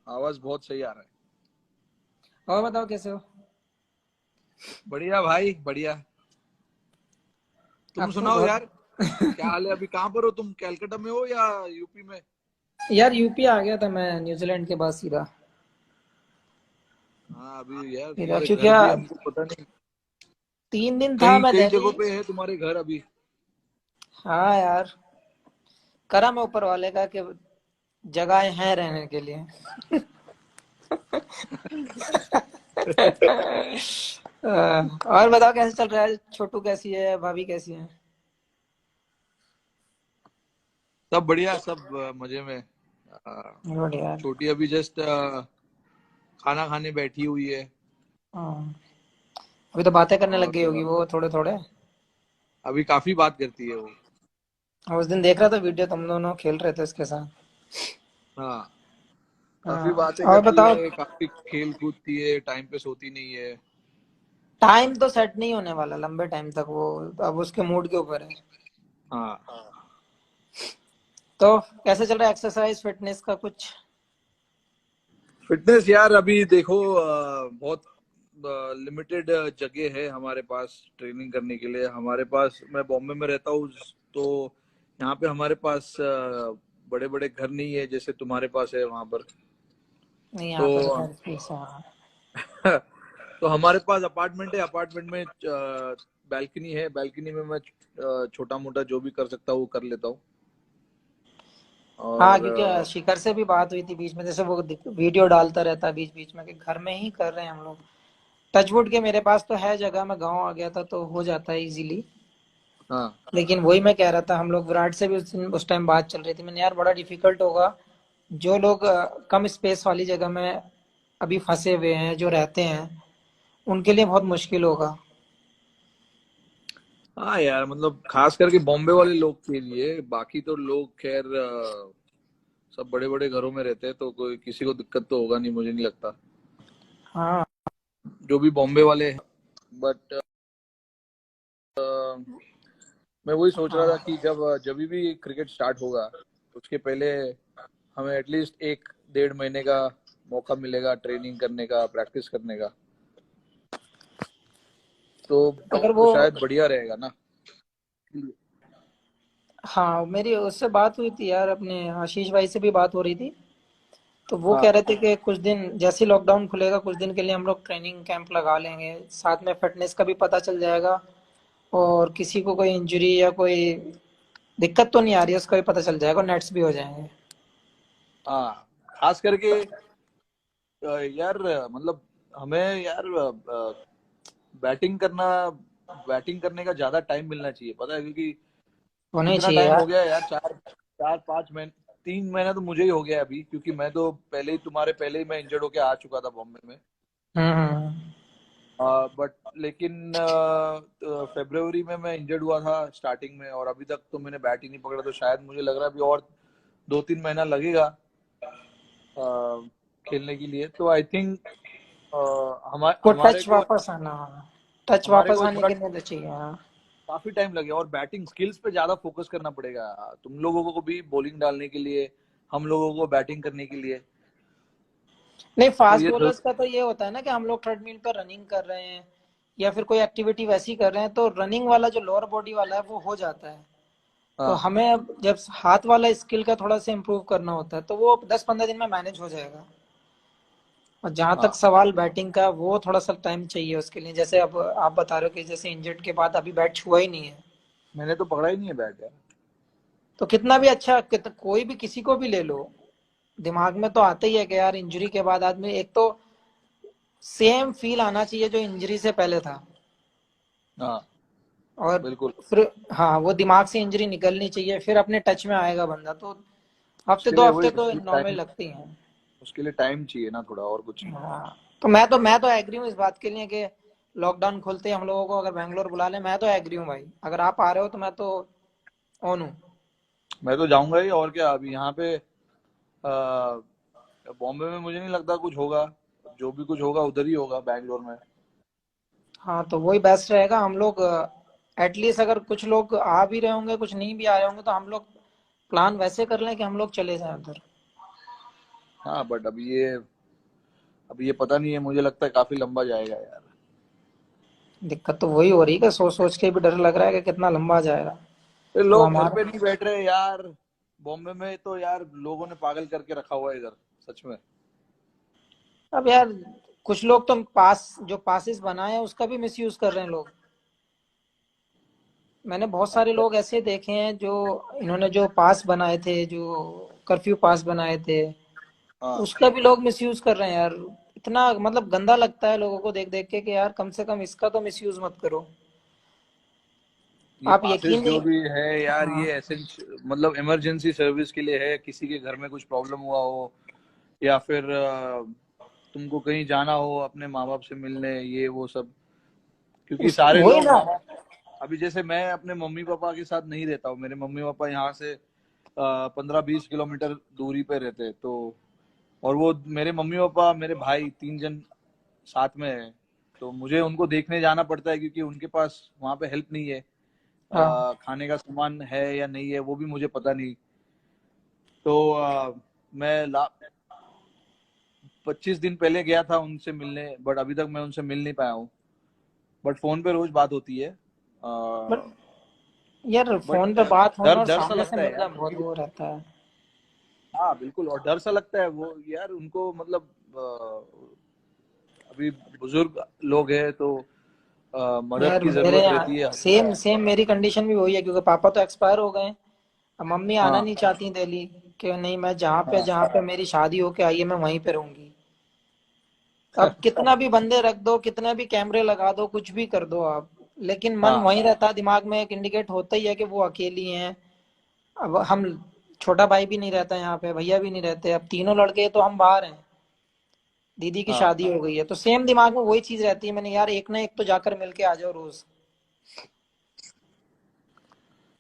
आवाज बहुत सही आ रहा है। और बताओ कैसे हो। बढ़िया भाई बढ़िया। तुम अब तो सुनाओ बहुत यार, क्या हाल है? अभी कहाँ पर हो तुम? कैलकाटा में हो या यूपी में? यार यूपी आ गया था मैं न्यूजीलैंड के बाद सीधा। हाँ अभी यार सीधा तुम्हारे क्योंकि घर भी हमको पता नहीं। 3 दिन था कई मैं कई दिल्ली। जगहों पे है तुम्हारे घर अभी। हाँ यार, करम है ऊपर वाले का कि जगह है रहने के लिए। और बताओ कैसे चल रहा है, छोटू कैसी है, भाभी कैसी है। सब बढ़िया, सब मजे में। बढ़िया यार। छोटी अभी जस्ट खाना खाने बैठी हुई है। हाँ, अभी तो बातें करने लग और गई होगी वो थोड़े थोड़े। अभी काफी बात करती है वो। उस दिन देख रहा था वीडियो, तुम दोनों खेल रहे थे उसके साथ। हाँ, काफी हाँ बातें और करती बताओ। है, काफी खेल कूदती है, टाइम पे सोती नहीं है। टाइम तो सेट नहीं होने वाला लंबे टाइम तक, वो अब उसके मूड के ऊपर है। हाँ। तो कैसे चल रहा है एक्सरसाइज फिटनेस का कुछ। फिटनेस यार अभी देखो, बहुत लिमिटेड जगह है हमारे पास ट्रेनिंग करने के लिए। हमारे पास, मैं बॉम्बे में रहता हूँ, तो यहाँ पे हमारे पास बड़े बड़े घर नहीं है जैसे तुम्हारे पास है वहां पर। नहीं यहाँ पर तो तो खैर स्पेस है। तो हमारे पास अपार्टमेंट है, अपार्टमेंट में बैल्कनी है, बैल्कनी में मैं छोटा मोटा जो भी कर सकता हूँ वो कर लेता हूँ। हाँ और क्योंकि शिखर से भी बात हुई थी बीच में, जैसे वो वीडियो डालता रहता है बीच बीच में कि घर में ही कर रहे हैं हम लोग। टचवुड के मेरे पास तो है जगह, मैं गांव आ गया था तो हो जाता है इजीली। हाँ। लेकिन वही मैं कह रहा था, हम लोग विराट से भी उस टाइम बात चल रही थी, मैंने यार बड़ा डिफिकल्ट होगा। जो लोग कम स्पेस वाली जगह में अभी फंसे हुए हैं, जो रहते हैं, उनके लिए बहुत मुश्किल होगा। हाँ यार, मतलब खास करके बॉम्बे वाले लोग के लिए, बाकी तो लोग खैर सब बड़े बड़े घरों में रहते हैं तो कोई किसी को दिक्कत तो होगा नहीं, मुझे नहीं लगता, हाँ जो भी बॉम्बे वाले हैं। बट मैं वही सोच रहा था हाँ कि जब जब भी क्रिकेट स्टार्ट होगा उसके पहले हमें एटलीस्ट 1 डेढ़ महीने का मौका मिलेगा ट्रेनिंग करने का, प्रैक्टिस करने का। अगर तो वो शायद बढ़िया रहेगा ना। हाँ मेरी उससे बात हुई थी यार, अपने आशीष भाई से भी बात हो रही थी। तो वो कह हाँ। रहे थे कि कुछ दिन जैसे ही लॉकडाउन खुलेगा कुछ दिन के लिए हम लोग ट्रेनिंग कैंप लगा लेंगे, साथ में फिटनेस का भी पता चल जाएगा। और किसी को कोई इंजरी या कोई दिक्कत तो नहीं आ रही है उसका भी पता चल जाएगा, और नेट्स भी हो जाएंगे। हाँ, खास करके यार मतलब हमें यार बैटिंग करना, बैटिंग करने का ज्यादा टाइम मिलना चाहिए, पता है? क्योंकि होना ही कितना चाहिए टाइम हो यार। गया है यार, 4 4 5 महीने, 3 महीना तो मुझे ही हो गया अभी, क्योंकि मैं तो पहले ही, तुम्हारे पहले ही मैं इंजर्ड होके आ चुका था बॉम्बे में। हम्म। बट लेकिन फरवरी में मैं इंजर्ड हुआ था स्टार्टिंग में, और अभी तक तो मैंने बैट ही नहीं पकड़ा, तो शायद मुझे लग रहा है अभी और 2 3 महीना लगेगा अ, खेलने के लिए। तो आई थिंक वो हमारे टच को वापस आना, टच हमारे वापस को आने थोड़ा के लिए तो चाहिए हाँ। काफी टाइम लगेगा, और बैटिंग स्किल्स पे ज्यादा फोकस करना पड़ेगा तुम लोगों को भी, बॉलिंग डालने के लिए, हम लोगों को बैटिंग करने के लिए। नहीं, तो फास्ट ये बॉलर्स का तो ये होता है ना कि हम लोग ट्रेडमिल पर रनिंग कर रहे हैं या फिर कोई एक्टिविटी वैसी कर रहे हैं, तो रनिंग वाला जो लोअर बॉडी वाला है वो हो जाता है। तो हाँ। हमें अब जब हाथ वाला स्किल का थोड़ा सा इम्प्रूव करना होता है तो वो 10-15 दिन में मैनेज हो जाएगा। और जहां तक हाँ। सवाल बैटिंग का, वो थोड़ा सा टाइम चाहिए उसके लिए, जैसे अब आप बता रहे हो कि जैसे इंजर्ड के बाद अभी बैट छुआ ही नहीं है। मैंने तो पकड़ा ही नहीं है बैट यार। तो कितना भी अच्छा कोई भी किसी को भी ले लो, दिमाग में तो आता ही है कि यार इंजरी के बाद आदमी, एक तो सेम फील आना चाहिए जो इंजरी से पहले था। हाँ और बिल्कुल। फिर हाँ, वो दिमाग से इंजरी निकलनी चाहिए फिर अपने टच में आएगा बंदा। तो हफ्ते उसके दो लिए हफ्ते वही, तो नॉर्मल लगती हैं। उसके लिए टाइम चाहिए ना थोड़ा, और कुछ नहीं। हाँ, तो मैं तो एग्री हूँ इस बात के लिए कि लॉकडाउन खुलते ही हम लोगों को अगर बैंगलोर बुला ले, मैं तो एग्री हूँ भाई, अगर आप आ रहे हो तो मैं तो ऑन हूँ। मैं तो जाऊंगा ही, और क्या। अभी यहाँ पे बॉम्बे में मुझे नहीं लगता कुछ होगा, जो भी कुछ होगा उधर ही होगा, बैंगलोर में। हाँ तो वही बेस्ट रहेगा, हम लोग एटलीस्ट अगर कुछ लोग आ भी रहे होंगे, कुछ नहीं भी आ रहे होंगे, तो हम लोग प्लान वैसे कर लें कि हम लोग चले जाएं उधर। हाँ बट अब ये पता नहीं है, मुझे लगता है काफी लंबा जाएगा यार। दिक्कत तो वही हो रही है कि सोच सोच के भी डर लग रहा है कि कितना लंबा जाएगा। ये अब लोग घर हमारा पे नहीं बैठ रहे यार। बॉम्बे में तो यार लोगों ने पागल करके रखा हुआ है इधर, सच में। अब यार कुछ लोग तो पास जो पासिस बनाए हैं उसका भी मिसयूज कर रहे हैं लोग। मैंने बहुत सारे लोग ऐसे देखे हैं जो इन्होंने जो पास बनाए थे, जो कर्फ्यू पास बनाए थे, हाँ, उसका भी लोग मिसयूज कर रहे हैं यार। इतना मतलब गंदा लगता है लोगों को देख देख के कि यार कम से कम इसका तो मिसयूज मत करो। ये आप पासेस यकीन जो नहीं। भी है यार, हाँ ये मतलब इमरजेंसी सर्विस के लिए है, किसी के घर में कुछ प्रॉब्लम हुआ हो, या फिर तुमको कहीं जाना हो अपने माँ बाप से मिलने, ये वो सब। क्योंकि उस सारे वही लोग ना। अभी जैसे मैं अपने मम्मी पापा के साथ नहीं रहता हूँ, मेरे मम्मी पापा यहाँ से 15-20 किलोमीटर दूरी पे रहते हैं, तो और वो मेरे मम्मी पापा मेरे भाई 3 जन साथ में है, तो मुझे उनको देखने जाना पड़ता है, क्योंकि उनके पास वहाँ पे हेल्प नहीं है। हाँ खाने का सामान है या नहीं है वो भी मुझे पता नहीं। तो मैं 25 दिन पहले गया था उनसे मिलने, बट अभी तक मैं उनसे मिल नहीं पाया हूँ। बट फोन पे रोज बात होती है। बट यार बट फोन पे बात होना डर और डर सा सामने से लगता है यार, मिलना बहुत क्योंकि वो रहता है। हाँ बिल्कुल, और डर सा लगता है वो यार, उनको मतलब अभी बुजुर्ग लोग हैं, तो मदद यार की मेरे जरूरत यहाँ रहती है सेम हमेशा। सेम मेरी कंडीशन भी वही है, क्योंकि पापा तो एक्सपायर हो गए हैं। अब मम्मी आना हाँ नहीं चाहती दिल्ली, कि नहीं मैं हाँ जहाँ पे मेरी शादी होके आई है मैं वहीं पे रहूंगी। अब कितना भी बंदे रख दो, कितना भी कैमरे लगा दो, कुछ भी कर दो आप, लेकिन मन हाँ वहीं रहता है, दिमाग में एक इंडिकेट होता ही है कि वो अकेली हैं। अब हम छोटा भाई भी नहीं रहता यहाँ पे, भैया भी नहीं रहते, अब तीनों लड़के हैं, तो हम बाहर हैं। दीदी की हाँ शादी हो गई है, तो सेम दिमाग में वही चीज रहती है, मैंने यार एक ना एक तो जाकर मिलके आ जाओ रोज।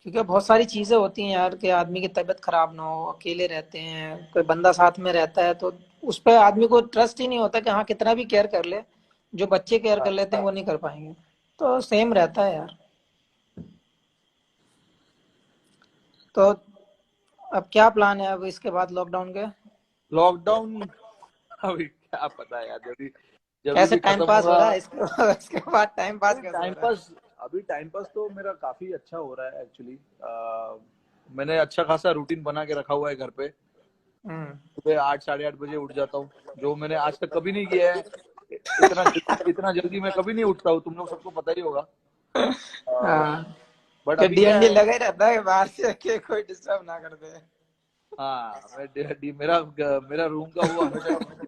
क्योंकि बहुत सारी चीजें होती हैं यार कि आदमी की तबीयत खराब ना हो, अकेले रहते हैं, कोई बंदा साथ में रहता है तो उस पर आदमी को ट्रस्ट ही नहीं होता कि हाँ कितना भी केयर कर ले, जो बच्चे केयर कर हाँ। लेते हैं वो नहीं कर पाएंगे। तो सेम रहता है यार। तो अब क्या प्लान है अब इसके बाद लॉकडाउन के? लॉकडाउन अभी क्या पता है यार, जब जब कैसे भी टाइम खत्म पास हो होगा। रहा है इसके इसके बाद टाइम पास अभी कैसे हो टाइम रहा है? पास अभी टाइम पास तो मेरा काफी अच्छा हो रहा है एक्चुअली। मैंने अच्छा खासा रूटीन बना के रखा हुआ है घर पे। हम्म। सुबह 8 साढ़े 8 बजे उठ जाता हूँ, जो मैंने आज तक कभी नहीं किया है। इतना जल्दी मैं कभी नहीं उठता हूँ, तुम लोग सबको पता ही होगा। हाँ, बट कि अभी क्या डीएनडी है। लगा ही रहता है बाहर से कि कोई डिस्टर्ब ना कर दे। हाँ, मेरा मेरा रूम का वो हमेशा का।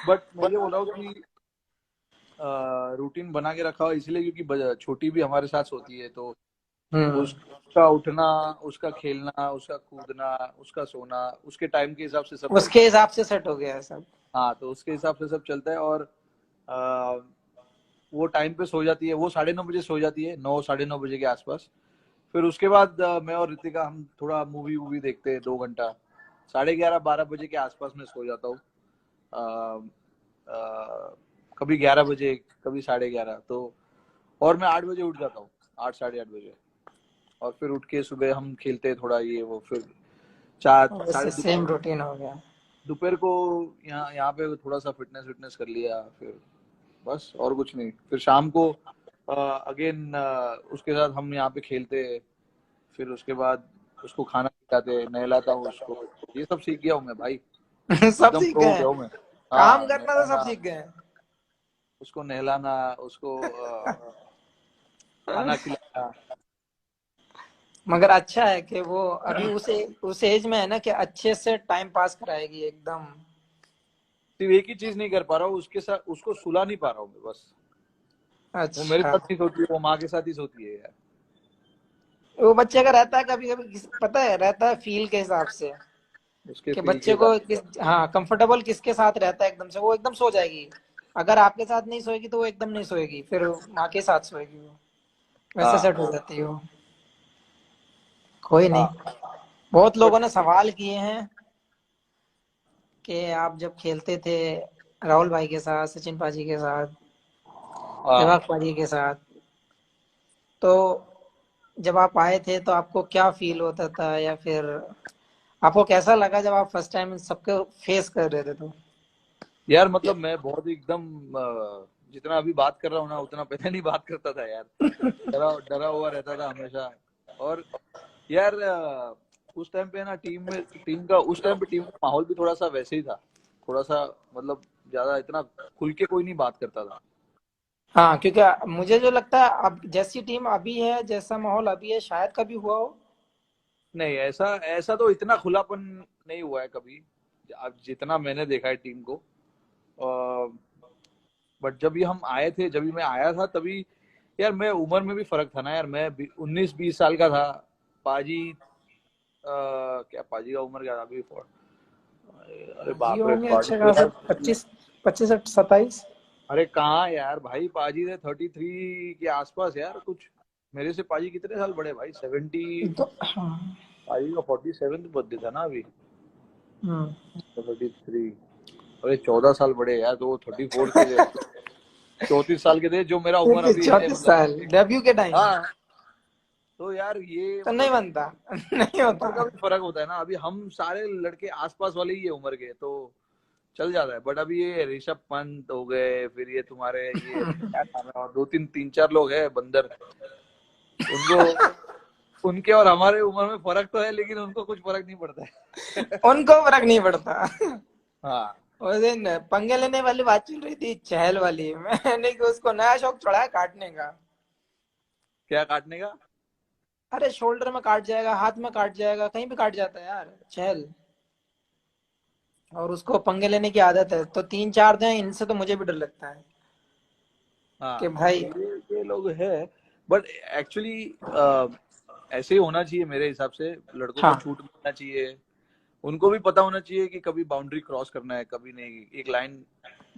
बट मैं ये बोल रहा हूँ कि रूटीन बना के रखा हुआ इसलिए क्योंकि छोटी भी हमारे साथ सोती है, तो हम्म। उसका उठना, उसका खेलना, उसका कूदना, उसका सोना, उसके टाइम के हिसाब से सब उसके चलता है। हिसाब से सेट हो गया है सब। हाँ, तो उसके हिसाब से सब चलता है। और आ, वो टाइम पे सो जाती है, वो 9:30 बजे सो जाती है, 9 साढ़े 9 बजे के आसपास। फिर उसके बाद मैं और रितिका हम थोड़ा मूवी वूवी देखते हैं 2 घंटा। 11:30 12 बजे के आसपास में सो जाता हूँ। कभी 11 बजे, कभी 11:30, तो और मैं 8 बजे उठ जाता हूँ, 8 साढ़े 8 बजे। और फिर उठ के सुबह हम खेलते हैं थोड़ा ये वो, फिर चार वैसे साढ़े सेम रूटीन हो गया। दोपहर को यहाँ यहाँ पे थोड़ा सा फिटनेस विटनेस कर लिया, फिर बस और कुछ नहीं। फिर शाम को अगेन उसके साथ हम यहाँ पे खेलते हैं। फिर उसके बाद उसको खाना खिलाते, नहलाता हूँ उसको। ये सब सीख गया हूँ मैं भाई, सब एकदम सीख प्रो गए हो हैं। गया हूँ मैं। काम हाँ, करना तो सब नहलाना, सीख गए हैं। उसको नहलाना, उसको खाना खिलाना। मगर अच्छा है कि वो अभी उस एज में है ना कि अच्छे से टाइम पास कराएगी एकदम। सिर्फ एक ही चीज नहीं कर पा रहा हूँ, उसके साथ उसको सुला नहीं पा रहा हूँ मैं बस। वो मेरे अच्छा। साथ नहीं सोती है, वो माँ के साथ ही सोती है यार। वो बच्चे का रहता है कभी कभी, पता है, रहता है फील के हिसाब से उसके कि फील के बच्चे हिसाब को हाँ कंफर्टेबल किसके साथ रहता है एकदम से वो एकदम सो जाएगी। अगर आपके साथ नहीं सोएगी तो वो एकदम नहीं सोएगी, फिर माँ के साथ सोएगी वो। से। वैसे हाँ सेट हो जाती है वो। कोई नहीं। हाँ। बहुत बट लोगों ने सवाल किए हैं कि आप जब खेलते थे राहुल भाई के साथ, सचिन पाजी के साथ, हाँ, सहवाग पाजी के साथ, तो जब आप आए थे तो आपको क्या फील होता था, या फिर आपको कैसा लगा जब आप फर्स्ट टाइम सबको फेस कर रहे थे तो? यार मतलब मैं बहुत ही एकदम जितना अभी बात कर रहा हूँ ना उतना पहले नहीं बात करता था यार। डरा डरा हुआ रहता था हमेशा। और यार उस टाइम पे ना टीम का माहौल भी थोड़ा सा वैसे ही था। थोड़ा सा मतलब ज्यादा इतना खुल के कोई नहीं बात करता था। हाँ, क्योंकि मुझे जो लगता है अब जैसी टीम अभी है, जैसा माहौल अभी है, शायद कभी हुआ हो। नहीं, ऐसा ऐसा तो इतना खुलापन नहीं हुआ है कभी। अब जितना मैंने देखा है टीम को। बट जब भी हम आए थे, जब भी मैं आया था तभी यार मैं उम्र में भी फर्क था ना यार। मैं 19-20 साल का था। पाजी क्या पाजी का उम्र क्या था अभी अरे जी बाप रे होंगे पाजी अच्छे तो खासे यार। 25, 25 27। अरे कहाँ यार भाई, पाजी थे 33 के आसपास यार कुछ। मेरे से पाजी कितने साल बड़े भाई, 70। तो हाँ। पाजी का 47 बर्थडे था ना अभी। हम्म। 33। अरे 14 साल बड़े यार, तो वो 34 के थे। 34 साल के थे जो मेरा उम्र फिर अभी है 34 मतलब। साल डेब्यू के टाइम हाँ। तो यार ये तो नहीं मतलब बनता। नहीं होता। उम्र का भी फर्क होता है ना। अभी हम सारे लड़के आसपास वाले ही है उम्र के, तो चल जाता है। बट अभी ये ऋषभ पंत हो गए, फिर ये तुम्हारे ये क्या नाम है, और दो तीन तीन चार लोग हैं बंदर। उनको उनके और हमारे उम्र में फर्क तो है, लेकिन उनको कुछ फर्क नहीं पड़ता है। उनको फर्क नहीं पड़ता। हाँ। उस दिन पंगे लेने वाली बात चल रही थी, चहल वाली। मैंने कि उसको नया शौक चढ़ा है काटने का। क्या काटने का? अरे शोल्डर में काट जाएगा, हाथ में काट जाएगा, कहीं भी काट जाता है यार चहल। और उसको पंगे लेने की आदत है, तो 3 4 दिन इनसे तो मुझे भी डर लगता है कि हाँ, तो भाई। ये लोग है। बट एक्चुअली ऐसे ही होना चाहिए मेरे हिसाब से। लड़कों को हाँ छूट मिलना चाहिए। उनको भी पता होना चाहिए कि कभी बाउंड्री क्रॉस करना है, कभी नहीं। एक लाइन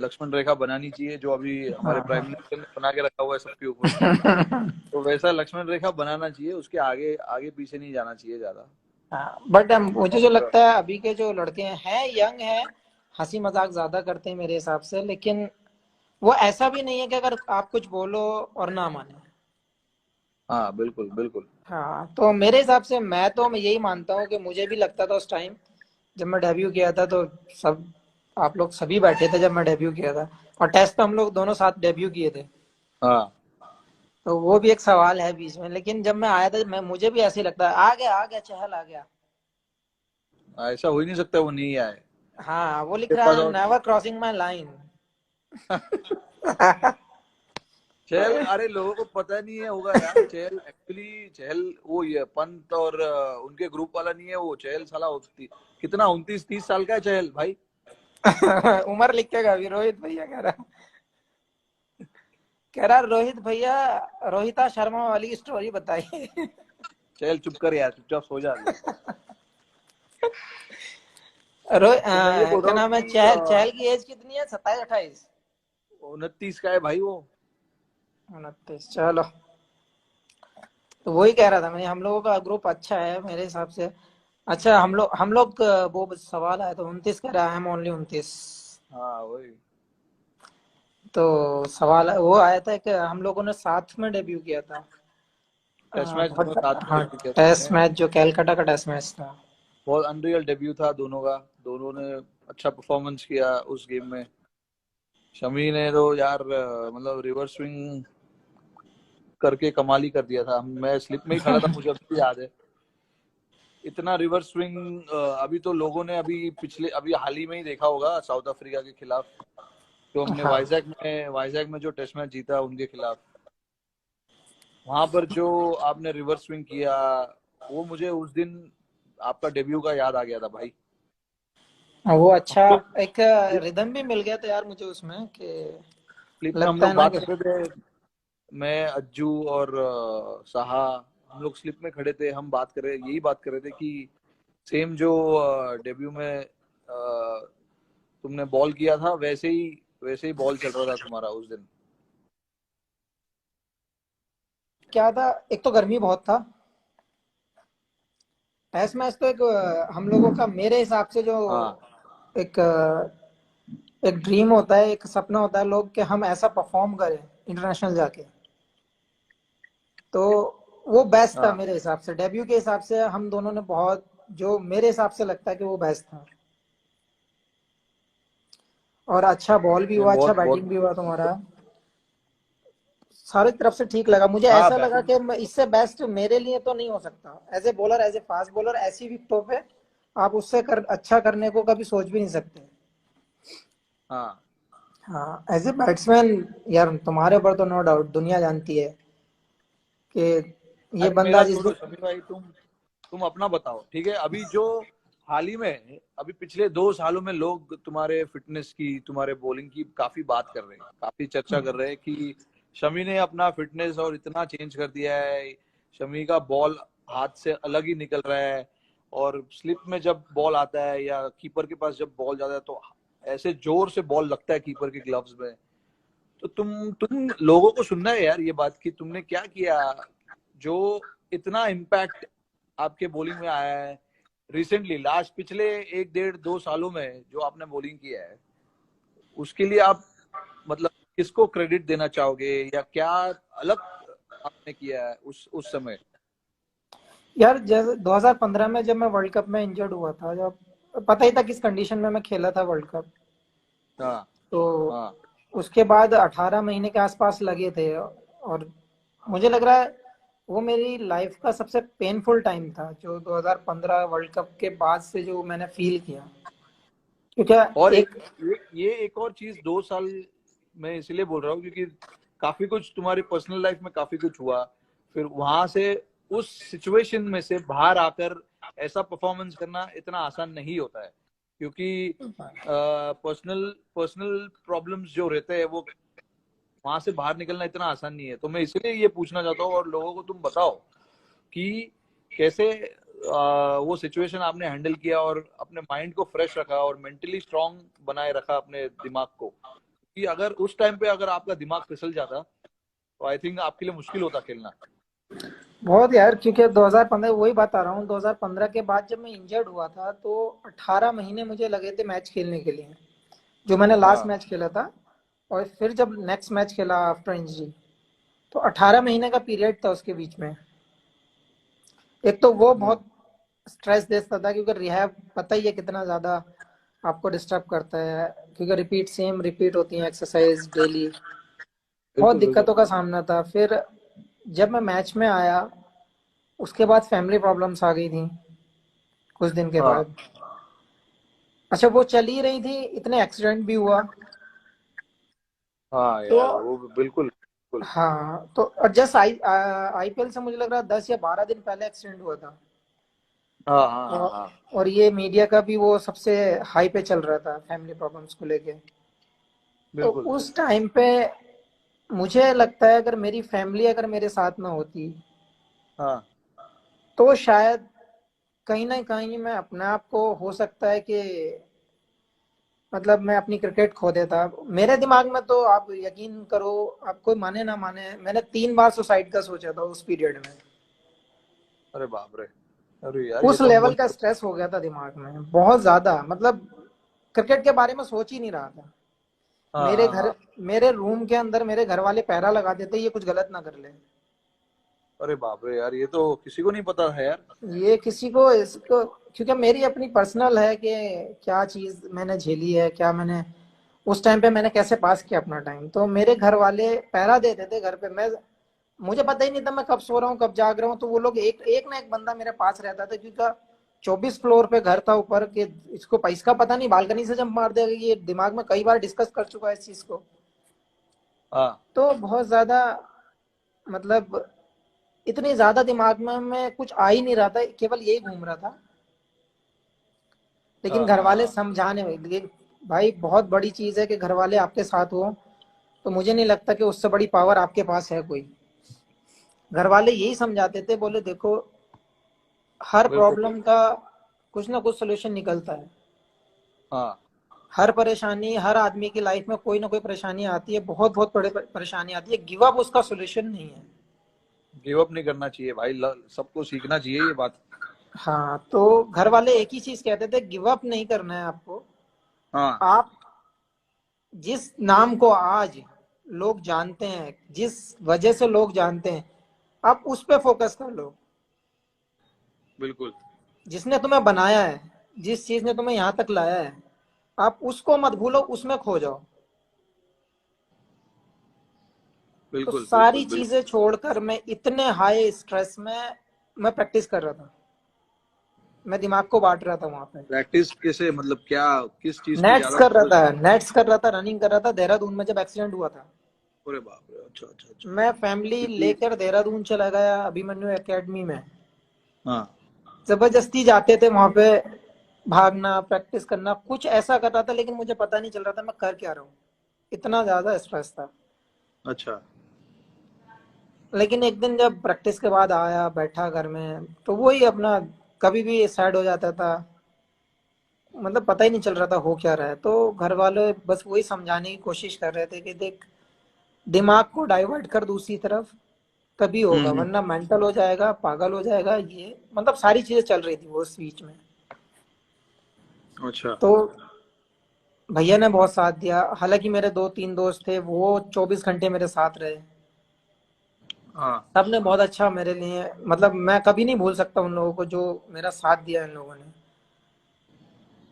लक्ष्मण रेखा बनानी चाहिए, जो अभी हमारे हाँ प्राइम हाँ। मिनिस्टर ने बना के रखा हुआ है सबके ऊपर। तो वैसा लक्ष्मण रेखा बनाना चाहिए, उसके आगे आगे पीछे नहीं जाना चाहिए ज्यादा। हाँ, बट मुझे जो और लगता है अभी के जो लड़के हैं यंग हैं, हंसी मजाक ज्यादा करते हैं मेरे हिसाब से, लेकिन वो ऐसा भी नहीं है कि अगर आप कुछ बोलो और ना माने। हाँ, बिल्कुल बिल्कुल। हाँ, तो मेरे हिसाब से मैं यही मानता हूँ कि मुझे भी लगता था उस टाइम जब मैं डेब्यू किया था, तो सब आप लोग सभी बैठे थे जब मैं डेब्यू किया था। और टेस्ट पे हम लोग दोनों साथ डेब्यू किए थे। हाँ। तो वो भी एक सवाल है बीच में, लेकिन जब मैं आया था, मैं मुझे भी ऐसे ही लगता है, आ गया चहल आ गया। ऐसा हो ही नहीं सकता वो नहीं आए। हाँ, वो लिख के रहा पास है और नेवर क्रॉसिंग माई लाइन। चहल, अरे लोगों को पता नहीं है होगा यार। चहल एक्चुअली चहल वो ये पंत और उनके ग्रुप वाला नहीं है वो। चहल साला कितना 29-30 साल का है चहल भाई। उम्र लिखेगा अभी, रोहित भैया कह रहा रोहित भैया, रोहिता शर्मा वाली स्टोरी बताइए। चहल चुप कर यार, चुपचाप सो जा अभी। तो मैं ये बोल रहा क्या हूँ नाम है, कि चहल चहल की एज कितनी है, 27 28? 29 का है भाई वो। 29, चलो। तो वही कह रहा था मैं, हम लोगों का ग्रुप अच्छा है मेरे हिसाब से। अच्छा, हम लोग वो सवाल आया तो 29 कह रहा है, हम ओनली 29। हाँ वही। तो सवाल वो आया था कि हम लोगों ने साथ में डेब्यू किया था। टेस्ट मैच दोनों बट साथ में हाँ, डेब्यू किया था टेस्ट हमने। मैच जो कैलकाटा का टेस्ट मैच था। बहुत अनरियल डेब्यू था दोनों का। दोनों ने अच्छा परफॉर्मेंस किया उस गेम में। शमी ने तो यार मतलब रिवर्स स्विंग करके कमाल ही कर दिया था। मैं स्लिप में ही खड़ा था, मुझे अभी भी याद है। इतना रिवर्स स्विंग अभी तो लोगों ने अभी हाल ही में ही देखा होगा साउथ अफ्रीका के खिलाफ। जो हमने हाँ, वाइजैक में जो टेस्ट मैच जीता उनके खिलाफ। वहां पर जो आपने रिवर्स स्विंग किया, वो मुझे उस दिन आपका डेब्यू का याद आ गया था भाई। वो हम अच्छा लोग एक रिदम भी मिल गया था यार मुझे उसमें, कि स्लिप में हम लगता है लोग ना बात कि कर रहे थे। मैं, अज्जू और साहा, हम लोग स्लिप में खड़े थे। हम यही बात कर रहे थे कि सेम जो डेब्यू में तुमने बॉल किया था, वैसे ही बॉल चल रहा था तुम्हारा उस दिन। क्या था, एक तो गर्मी बहुत था। टेस्ट मैच तो एक हम लोगों का मेरे हिसाब से जो हाँ एक एक ड्रीम होता है, एक सपना होता है लोग कि हम ऐसा परफॉर्म करें इंटरनेशनल जाके। तो वो बेस्ट था हाँ मेरे हिसाब से, डेब्यू के हिसाब से हम दोनों ने बहुत जो मेरे हिसाब से लगता है कि वो बेस्ट था। और अच्छा बॉल भी नहीं, हुआ, अच्छा बहुत बैटिंग बहुत। भी हुआ तुम्हारा, सारी तरफ से ठीक लगा मुझे। हाँ ऐसा लगा बैटिंग। कि इससे बेस्ट मेरे लिए तो नहीं हो सकता as a bowler, as a fast bowler, ऐसी विकेटों पे आप उससे अच्छा करने को कभी सोच भी नहीं सकते। हाँ हाँ एज ए बैट्समैन यार तुम्हारे ऊपर तो नो डाउट दुनिया जानती है कि ये अरे बंदा मेरा जिस छोड़ो दिन। शमी भाई, तुम अपना बताओ, ठीक है? अभी जो हाल ही में, अभी पिछले 2 सालों में लोग तुम्हारे फिटनेस की, तुम्हारे बॉलिंग की काफी बात कर रहे हैं, काफी चर्चा कर रहे हैं कि शमी ने अपना फिटनेस और इतना चेंज कर दिया है, शमी का बॉल हाथ से अलग ही निकल रहा है, और स्लिप में जब बॉल आता है या कीपर के पास जब बॉल जाता है तो ऐसे जोर से बॉल लगता है कीपर के ग्लव्स में। तो तुम लोगों को सुनना है यार ये बात कि तुमने क्या किया जो इतना इम्पैक्ट आपके बॉलिंग में आया है रिसेंटली, लास्ट पिछले 1 1.5 2 सालों में जो आपने बॉलिंग किया है, उसके लिए आप मतलब किसको क्रेडिट देना चाहोगे, या क्या अलग आपने किया है उस समय? यार जैसे 2015 में जब मैं वर्ल्ड कप में इंजर्ड हुआ था, जब पता ही था किस कंडीशन में मैं खेला था वर्ल्ड कप, हाँ तो हाँ उसके बाद 18 महीने के आसपास लगे थे। और मुझे लग रहा है वो मेरी लाइफ का सबसे पेनफुल टाइम था, जो 2015 वर्ल्ड कप के बाद से जो मैंने फील किया, क्योंकि और एक। ये एक और चीज, 2 साल मैं इसलिए बोल रहा हूँ क्योंकि काफी कुछ तुम्हारी पर्सनल लाइफ में काफी कुछ हुआ, फिर वहां से उस सिचुएशन में से बाहर आकर ऐसा परफॉर्मेंस करना इतना आसान नहीं होता है, क्योंकि पर्सनल पर्सनल प्रॉब्लम्स जो रहते हैं वो वहां से बाहर निकलना इतना आसान नहीं है। तो मैं इसलिए ये पूछना चाहता हूँ, और लोगों को तुम बताओ कि कैसे वो सिचुएशन आपने हैंडल किया और अपने माइंड को फ्रेश रखा और मेंटली स्ट्रांग बनाए रखा अपने दिमाग को, कि अगर उस टाइम पे अगर आपका दिमाग फिसल जाता तो आई थिंक आपके लिए मुश्किल होता खेलना। बहुत यार, क्योंकि 2015 वही बता रहा हूँ, 2015 के बाद जब मैं इंजर्ड हुआ था तो 18 महीने मुझे लगे थे मैच खेलने के लिए, जो मैंने लास्ट हाँ मैच खेला था। और फिर जब नेक्स्ट मैच खेला आफ्टर इंजरी, तो 18 महीने का पीरियड था उसके बीच में। एक तो वो हम्म, बहुत स्ट्रेस देता था, क्योंकि रिहैब पता ही है कितना ज्यादा आपको डिस्टर्ब करता है, क्योंकि सेम रिपीट होती है एक्सरसाइज डेली। बहुत बिल्कुल बिल्कुल। दिक्कतों का सामना था। फिर जब मैं मैच में आया, उसके बाद फैमिली प्रॉब्लम्स आ गई थी कुछ दिन के हाँ बाद। अच्छा वो चल ही रही थी, इतने एक्सीडेंट भी हुआ। हाँ तो यार वो बिल्कुल बिल्कुल। हाँ, तो और जस्ट आईपीएल से मुझे लग रहा है 10 या 12 दिन पहले एक्सीडेंट हुआ था। हाँ हाँ हाँ और, हाँ और ये मीडिया का भी वो सबसे हाई पे चल रहा था फैमिली प्रॉब्लम्स को लेके। तो बिल्कुल। उस टाइम पे मुझे लगता है अगर मेरी फैमिली अगर मेरे साथ ना होती, हाँ तो शायद कहीं ना कहीं मैं अपने आप को, हो सकता है कि मतलब मैं अपनी क्रिकेट खो देता। मेरे दिमाग में तो आप यकीन करो, आप कोई माने ना माने, मैंने 3 बार सुसाइड का सोचा था उस पीरियड में। अरे बाप रे, अरे यार ये उस तो लेवल का बहुत। स्ट्रेस हो गया था दिमाग में, बहुत ज्यादा, मतलब क्रिकेट के बारे में सोच ही नहीं रहा था। हाँ मेरे हाँ घर, हाँ। मेरे रूम के अंदर मेरे घर वाले पहरा लगा देते ये कुछ गलत ना कर ले। अरे बाप रे यार, ये तो किसी को नहीं पता है यार। ये किसी को इसको, क्योंकि मेरी अपनी पर्सनल है कि क्या चीज मैंने झेली है, क्या मैंने उस टाइम पे मैंने कैसे पास किया अपना टाइम। तो मेरे घर वाले पहरा देते थे घर पे। मैं, मुझे पता ही नहीं था मैं कब सो रहा हूँ कब जाग रहा हूँ। तो वो लोग एक एक ना एक बंदा मेरे पास रहता था, क्योंकि 24 फ्लोर पे घर था ऊपर के। इसको इसका पता नहीं बालकनी से जंप मार देगा, ये दिमाग में कई बार डिस्कस कर चुका है इस चीज को। हाँ तो बहुत ज्यादा, मतलब इतनी ज्यादा दिमाग में कुछ आ ही नहीं रहा था, केवल यही घूम रहा था। लेकिन हाँ घर हाँ वाले हाँ। समझाने में, लेकिन भाई बहुत बड़ी चीज है कि घर वाले आपके साथ हो। तो मुझे नहीं लगता कि उससे बड़ी पावर आपके पास है कोई। घर वाले यही समझाते थे, बोले देखो हर बिल्कुल। प्रॉब्लम का कुछ ना कुछ सोल्यूशन निकलता है। हाँ, हर परेशानी, हर आदमी की लाइफ में कोई ना कोई परेशानी आती है, बहुत बहुत बड़े परेशानी आती है। गिव अप उसका सोल्यूशन नहीं है। गिव अप नहीं करना चाहिए भाई, सबको सीखना चाहिए ये बात। हाँ, तो घर वाले एक ही चीज कहते थे, गिव अप नहीं करना है आपको। हाँ आप जिस नाम को आज लोग जानते हैं, जिस वजह से लोग जानते हैं, आप उस पे फोकस कर लो। बिल्कुल। जिसने तुम्हें बनाया है, जिस चीज ने तुम्हें यहाँ तक लाया है, आप उसको मत भूलो, उसमें खो जाओ। तो बिल्कुल सारी बिल्कुल चीजें बिल्कुल। छोड़कर मैं इतने हाई स्ट्रेस में मैं प्रैक्टिस कर रहा था, मैं दिमाग को बांट रहा था वहां पे। प्रैक्टिस कैसे, मतलब क्या, किस चीज पे नेट्स ज्यादा कर रहा फोकस? था, नेट्स कर रहा था, रनिंग कर रहा था। देहरादून में जब एक्सीडेंट हुआ था, अरे बाप रे, अच्छा अच्छा अच्छा। मैं फैमिली क्योंकि लेकर देहरादून चला गया अभिमन्यु एकेडमी में। हाँ। जबरदस्ती जाते थे वहां पे, भागना, प्रैक्टिस करना, कुछ ऐसा कर रहा था, लेकिन मुझे पता नहीं चल रहा था मैं कर क्या रहा हूँ, इतना ज्यादा स्ट्रेस था। अच्छा। लेकिन एक दिन जब प्रैक्टिस के बाद आया, बैठा घर में, तो वही अपना, कभी भी सैड हो जाता था, मतलब पता ही नहीं चल रहा था हो क्या रहा है। तो घर वाले बस वही समझाने की कोशिश कर रहे थे कि देख, दिमाग को डाइवर्ट कर दूसरी तरफ, तभी होगा, हम्म। वरना मेंटल हो जाएगा, पागल हो जाएगा। ये मतलब सारी चीजें चल रही थी वो उस बीच में। अच्छा। तो भैया ने बहुत साथ दिया, हालांकि मेरे दो तीन दोस्त थे, वो 24 घंटे मेरे साथ रहे। हाँ। सबने बहुत अच्छा मेरे लिए, मतलब मैं कभी नहीं भूल सकता उन लोगों को जो मेरा साथ दिया इन लोगों ने।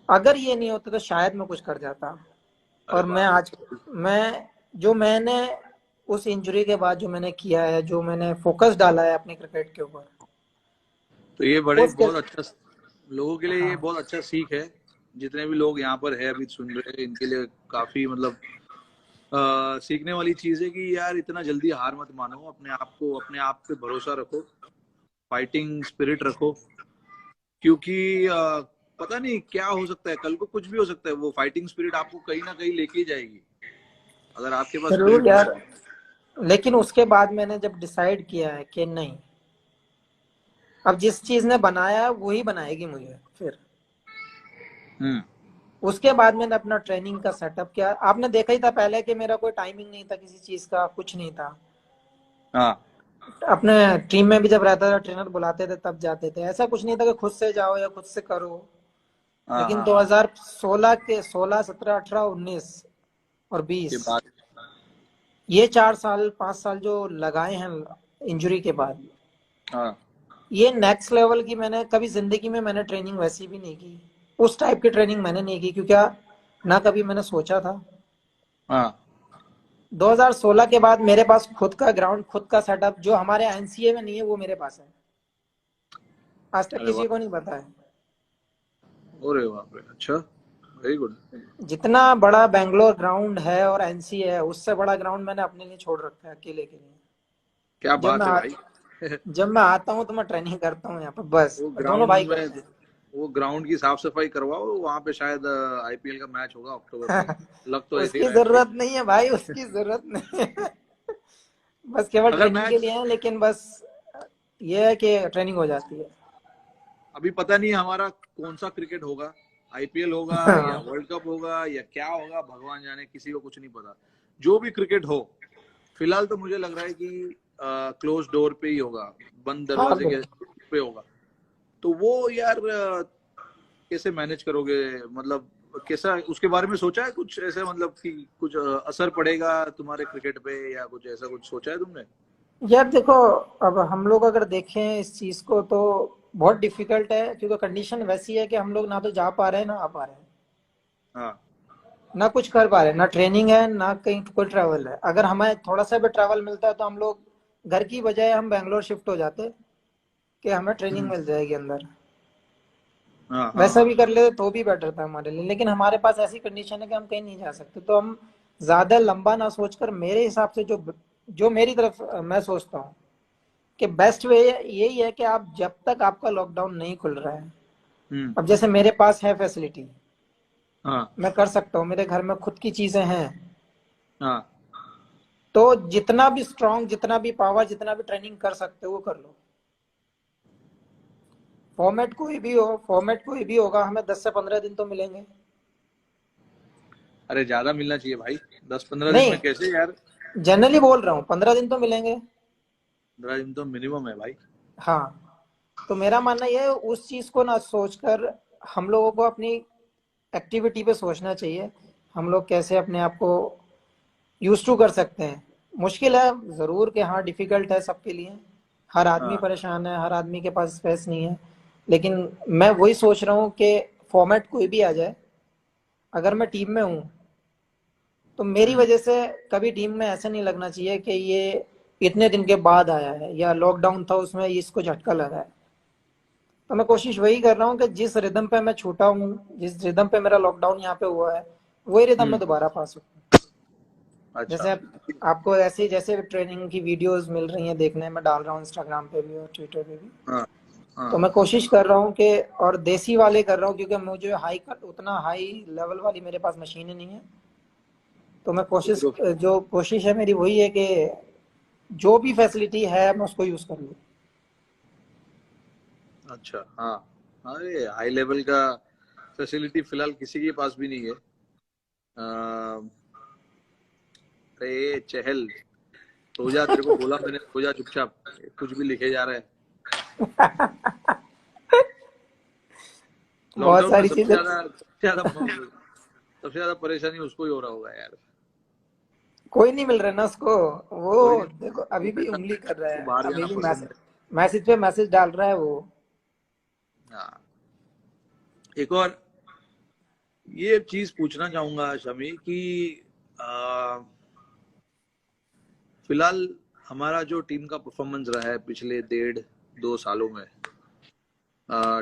अगर ये नहीं होता तो शायद मैं कुछ कर जाता। अरे और मैं बाप आज, रे। मैं जो मैंने उस इंजरी के बाद जो मैंने किया है, जो मैंने फोकस डाला है अपने क्रिकेट के ऊपर, तो ये बड़े उसके, बहुत अच्छा, लोगों के लिए ये हाँ, बहुत अच्छा सीख है। जितने भी लोग यहाँ पर है अभी सुन रहे हैं, इनके लिए काफी मतलब सीखने वाली चीज है कि यार इतना जल्दी हार मत मानो, अपने आप को, अपने आप पे भरोसा रखो, फाइटिंग स्पिरिट रखो। क्योंकि पता नहीं क्या हो सकता है, कल को कुछ भी हो सकता है, वो फाइटिंग स्पिरिट आपको कहीं ना कहीं लेके ही जाएगी अगर आपके पास जरूर स्पिरिट यार। होगा। लेकिन उसके बाद मैंने जब डिसाइड किया है कि नहीं, अब जिस चीज ने बनाया है वही बनाएगी मुझे फिर, हम्म। उसके बाद मैंने अपना ट्रेनिंग का सेटअप किया। आपने देखा ही था पहले कि मेरा कोई टाइमिंग नहीं था किसी चीज का, कुछ नहीं था। हाँ अपने टीम में भी जब रहता था, ट्रेनर बुलाते थे तब जाते थे, ऐसा कुछ नहीं था कि खुद से जाओ या खुद से करो। हाँ लेकिन हाँ हाँ। 2016 के 16, 17, 18, 19 और के 20, बाद। ये 4 साल 5 साल जो लगाए हैं इंजरी के बाद, हाँ ये नेक्स्ट लेवल की मैंने कभी जिंदगी में मैंने ट्रेनिंग वैसी भी नहीं की। उस टाइप की ट्रेनिंग मैंने नहीं की, क्योंकि ना कभी मैंने सोचा था। हाँ। 2016 के बाद मेरे पास खुद का ग्राउंड, खुद का सेटअप, जो हमारे एनसीए में नहीं है वो मेरे पास है। आज तक अरे किसी वाह। को नहीं पता है। अरे बाप रे, अच्छा। Very good. जितना बड़ा बैंगलोर ग्राउंड है और एनसीए है, उससे बड़ा ग्राउंड मैंने अपने लिए छोड़ रखा है, अकेले के लिए। क्या जब बात मैं है आ, भाई। जब मैं आता हूँ तो मैं ट्रेनिंग करता हूँ यहाँ पर, बस वो दोनों भाई ग्राउंड में, करते वो ग्राउंड की साफ सफाई करवाओ, वहां पे शायद आईपीएल का मैच होगा अक्टूबर में। हैं। लग तो ऐसे ही उसकी रहा है मुझे। जरूरत नहीं है भाई, उसकी जरूरत नहीं है। बस केवल अगर ट्रेनिंग के मैच, लिए है, लेकिन बस ये है कि ट्रेनिंग हो जाती है। अभी पता नहीं हमारा कौन सा क्रिकेट होगा, आईपीएल होगा या हाँ, वर्ल्ड कप होगा या क्या होगा, भगवान जाने, किसी को कुछ नहीं पता। जो भी क्रिकेट हो, फिलहाल तो मुझे लग रहा है कि क्लोज डोर पे ही होगा, बंद हाँ दरवाजे के बिल्कुल। पे होगा। तो वो यार कैसे मैनेज करोगे, मतलब कैसा, उसके बारे में सोचा है कुछ ऐसे, मतलब कि कुछ असर पड़ेगा तुम्हारे क्रिकेट पे या कुछ ऐसा कुछ सोचा है तुमने? यार देखो, अब हम लोग अगर देखें इस चीज को तो बहुत डिफिकल्ट है, क्योंकि कंडीशन वैसी है कि हम लोग ना तो जा पा रहे हैं ना आ पा रहे हैं, हाँ। ना कुछ कर पा रहे हैं, ना ट्रेनिंग है ना कहीं कोई ट्रैवल है। अगर हमें थोड़ा सा भी ट्रैवल मिलता है तो हम लोग घर की बजाय हम बैंगलोर शिफ्ट हो जाते, कि हमें ट्रेनिंग हम्म। मिल जाएगी अंदर। हाँ हाँ वैसा हाँ। भी कर लेते तो भी बेटर था हमारे लिए, लेकिन हमारे पास ऐसी कंडीशन है कि हम कहीं नहीं जा सकते। तो हम ज्यादा लंबा ना सोचकर, मेरे हिसाब से जो जो मेरी तरफ मैं सोचता हूँ कि बेस्ट वे यही है कि आप जब तक आपका लॉकडाउन नहीं खुल रहा है, हम्म। अब जैसे मेरे पास है फैसिलिटी, हाँ मैं कर सकता हूँ, मेरे घर में खुद की चीजें हैं, हाँ। तो जितना भी स्ट्रांग, जितना भी पावर, जितना भी ट्रेनिंग कर सकते हो वो कर लो। फॉर्मेट कोई भी हो, फॉर्मेट कोई भी होगा, हमें 10 से 15 दिन तो मिलेंगे। अरे ज्यादा मिलना चाहिए भाई, 10-15 दिन नहीं, में कैसे यार। जनरली बोल रहा हूँ 15 दिन तो मिलेंगे। 15 दिन तो मिनिमम है भाई। हाँ, तो मेरा मानना यह है, उस चीज को ना सोचकर हम लोगों को अपनी एक्टिविटी पे सोचना चाहिए। हम लोग कैसे अपने आप को यूज टू कर सकते हैं। मुश्किल है जरूर, कि हाँ डिफिकल्ट है सबके लिए, हर आदमी हाँ परेशान है, हर आदमी के पास स्पेस नहीं है। लेकिन मैं वही सोच रहा हूँ कि फॉर्मेट कोई भी आ जाए, अगर मैं टीम में हूँ तो मेरी हम्म। वजह से कभी टीम में ऐसा नहीं लगना चाहिए कि ये इतने दिन के बाद आया है या लॉकडाउन था उसमें इसको झटका लगा है। तो मैं कोशिश वही कर रहा हूँ कि जिस रिदम पे मैं छूटा हूँ, जिस रिदम पे मेरा लॉकडाउन यहाँ पे हुआ है, वही रिदम में हम्म। दोबारा पास हो। अच्छा। जैसे आपको ऐसे जैसे ट्रेनिंग की वीडियोस मिल रही हैं देखने में, डाल रहा हूँ इंस्टाग्राम पे भी और ट्विटर पे भी। हाँ तो हाँ। मैं कोशिश कर रहा हूँ कि, और देसी वाले कर रहा हूँ क्योंकि मुझे उतना हाई लेवल वाली मेरे पास मशीनें नहीं है। तो मैं कोशिश, तो जो कोशिश है मेरी वही है कि जो भी फैसिलिटी है मैं उसको यूज कर लूँ। अच्छा हाँ। अरे हाई लेवल का फैसिलिटी फिलहाल किसी के पास भी नहीं है। अरे चहल, सो जा, तेरे को बोला मैंने, सो जा चुपचाप, कुछ भी लिखे जा रहा है। बहुत लॉकडाउन में सारी चीजें। सबसे ज्यादा परेशानी उसको ही हो रहा होगा यार। कोई नहीं मिल रहा ना उसको। वो कोई नहीं, देखो अभी भी बेटा उंगली कर रहा उसको है, बाहर अभी जाना भी पसंद मैसेज है। मैसेज पे मैसेज डाल रहा है वो। हाँ। एक और ये चीज पूछना चाहूंगा शमी कि आ, फिलहाल हमारा जो टीम का परफॉर्मेंस रहा है पिछले 1.5 2 सालों में,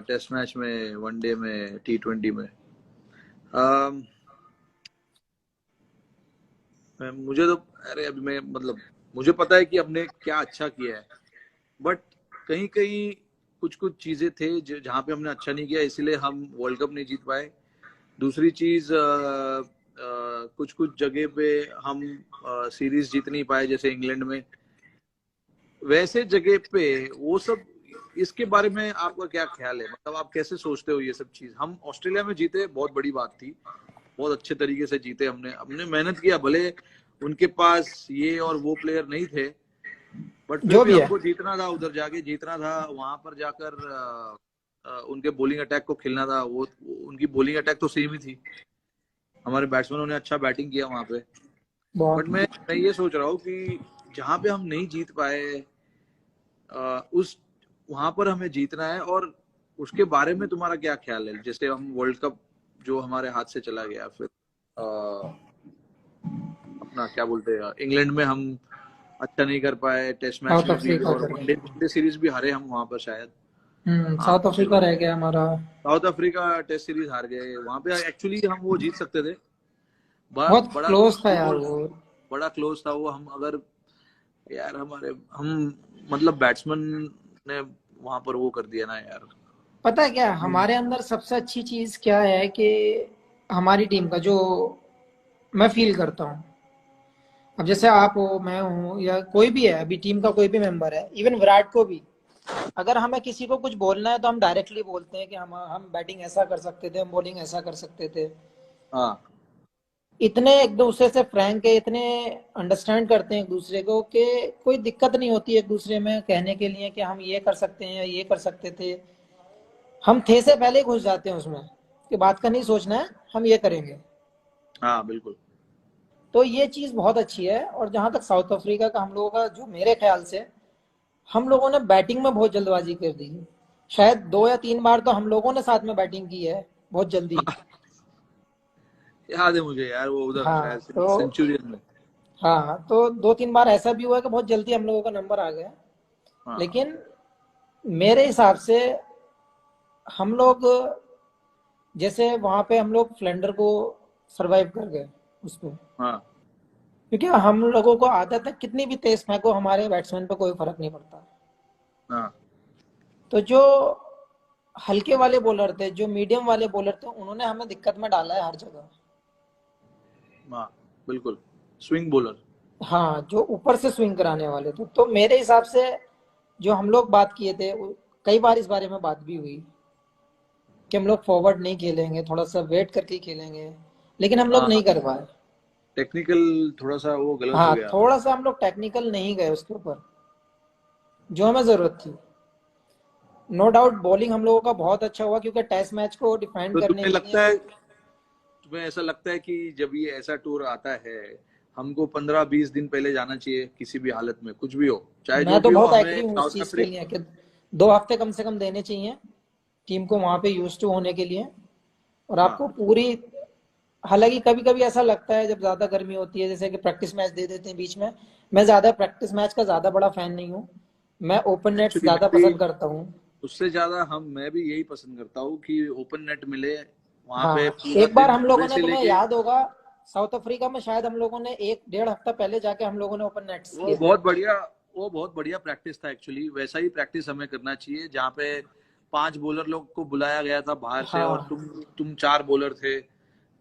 टेस्ट मैच में, वनडे में, T20 में, अम, मुझे तो, अरे अभी मैं मतलब मुझे पता है कि हमने क्या अच्छा किया है, बट कहीं कहीं कुछ कुछ चीजें थे जहाँ पे हमने अच्छा नहीं किया, इसीलिए हम वर्ल्ड कप नहीं जीत पाए। दूसरी चीज, कुछ कुछ जगह पे हम सीरीज जीत नहीं पाए, जैसे इंग्लैंड में। वैसे जगह पे वो सब, इसके बारे में आपका क्या ख्याल है? मतलब आप कैसे सोचते हो ये सब चीज? हम ऑस्ट्रेलिया में जीते, बहुत बड़ी बात थी, बहुत अच्छे तरीके से जीते, हमने हमने मेहनत किया, भले उनके पास ये और वो प्लेयर नहीं थे, बट फिर जो भी भी है। हमको जीतना था, उधर जाके जीतना था, वहां पर जाकर उनके बॉलिंग अटैक को खेलना था। वो उनकी बॉलिंग अटैक तो सेम ही थी, हमारे बैट्समैनों ने अच्छा बैटिंग किया वहां पे। बट बहुत। मैं ये सोच रहा हूँ कि जहां पे हम नहीं जीत पाए, उस वहां पर हमें जीतना है। और उसके बारे में तुम्हारा क्या ख्याल है? जैसे हम वर्ल्ड कप जो हमारे हाथ से चला गया, फिर अपना क्या बोलते हैं, इंग्लैंड में हम अच्छा नहीं कर पाए, टेस्ट मैच साउथ में भी, अफ्रीका और कर वनडे गए। वनडे सीरीज भी हारे हम वहां पर शायद। हाँ, साउथ अफ्रीका रह गया हमारा। साउथ अफ्रीका टेस्ट सीरीज हार गए वहां पे, एक्चुअली हम वो जीत सकते थे। बहुत बड़ा क्लोज था यार वो वो। बड़ा क्लोज था वो। हम अगर, यार हमारे हम मतलब बैट्समैन ने वहां पर वो कर दिया ना यार। पता है क्या हमारे अंदर सबसे अच्छी चीज क्या है कि हमारी टीम का जो मैं फील करता हूँ, अब जैसे आप हो, मैं हूँ, या कोई भी है, अभी टीम का कोई भी मेंबर है, इवन विराट को भी, अगर हमें किसी को कुछ बोलना है तो हम डायरेक्टली बोलते हैं कि हम बैटिंग ऐसा कर सकते थे, हम बॉलिंग ऐसा कर सकते थे। हाँ इतने एक दूसरे से फ्रैंक है, इतने अंडरस्टैंड करते हैं एक दूसरे को कि कोई दिक्कत नहीं होती एक दूसरे में कहने के लिए कि हम ये कर सकते हैं या ये कर सकते थे। हम थे से पहले ही घुस जाते हैं उसमें कि बात का नहीं सोचना है, हम ये करेंगे। हाँ बिल्कुल। तो ये चीज बहुत अच्छी है। और जहां तक साउथ अफ्रीका का हम लोगों का, जो मेरे ख्याल से हम लोगों ने बैटिंग में बहुत जल्दबाजी कर दी। शायद 2 या 3 बार तो हम लोगों ने साथ में बैटिंग की है बहुत जल्दी। याद है मुझे यार, वो उधर हाँ शायद तो, सेंचुरियन में। हाँ तो 2 3 बार ऐसा भी हुआ कि बहुत जल्दी हम लोगों का नंबर आ गया। हाँ लेकिन मेरे हिसाब से हम लोग, जैसे वहां पे हम लोग फ्लेंडर को सरवाइव कर गए उसको, हाँ क्योंकि हम लोगों को आदत है कितनी भी तेज फेंको हमारे बैट्समैन पे कोई फर्क नहीं पड़ता। हाँ तो जो हल्के वाले बॉलर थे, जो मीडियम वाले बॉलर थे, उन्होंने हमें दिक्कत में डाला है हर जगह। हाँ बिल्कुल, स्विंग बॉलर। हाँ, जो ऊपर से स्विंग कराने वाले थे। तो मेरे हिसाब से जो हम लोग बात किए थे, कई बार इस बारे में बात भी हुई कि हम लोग फॉरवर्ड नहीं खेलेंगे, थोड़ा सा वेट करके खेलेंगे, लेकिन हम लोग हाँ नहीं हाँ, कर पाए। टेक्निकल थोड़ा सा वो गलत हो हाँ, गया। थोड़ा सा हम लोग टेक्निकल नहीं गए उसके ऊपर जो हमें जरूरत थी। नो डाउट बॉलिंग हम लोगों का बहुत अच्छा हुआ क्योंकि टेस्ट मैच को डिफाइन तो करने तुम्हें के लिए। लगता है, तुम्हें ऐसा लगता है कि जब ये ऐसा टूर आता है, हमको 15 20 दिन पहले जाना चाहिए किसी भी हालत में, कुछ भी हो, चाहे मैं जो तो भी हो, बहुत हमें एग्री हूँ इस साउथ चीज के अफ्रीका। लिए कि 2 हफ्ते कम से कम देने चाहिए। टीम को वहां पे यूज टू होने के लिए। और आपको हाँ पूरी, हालांकि कभी कभी ऐसा लगता है जब ज्यादा गर्मी होती है जैसे कि प्रैक्टिस मैच दे देते हैं बीच में। मैं ज्यादा प्रैक्टिस मैच का ज्यादा बड़ा फैन नहीं हूँ। मैं ओपन नेट्स एक्चुअली मैं ज्यादा भी पसंद करता हूँ। उससे ज्यादा मैं भी यही पसंद करता हूँ कि ओपन नेट मिले, वहां पे हाँ, पूरा एक बार दिन हम सुबह लोगों ने, से तुम्हें लेके। याद होगा, साउथ अफ्रीका में शायद हम लोगों ने एक डेढ़ हफ्ता पहले जाके हम लोगों ने ओपन नेट्स वो किए थे। बहुत बढ़िया वो बहुत बढ़िया प्रैक्टिस था एक्चुअली। वैसा ही प्रैक्टिस हमें करना चाहिए, जहाँ पे 5 बॉलर लोग को बुलाया गया था बाहर से, और हाँ, तुम 4 बॉलर थे,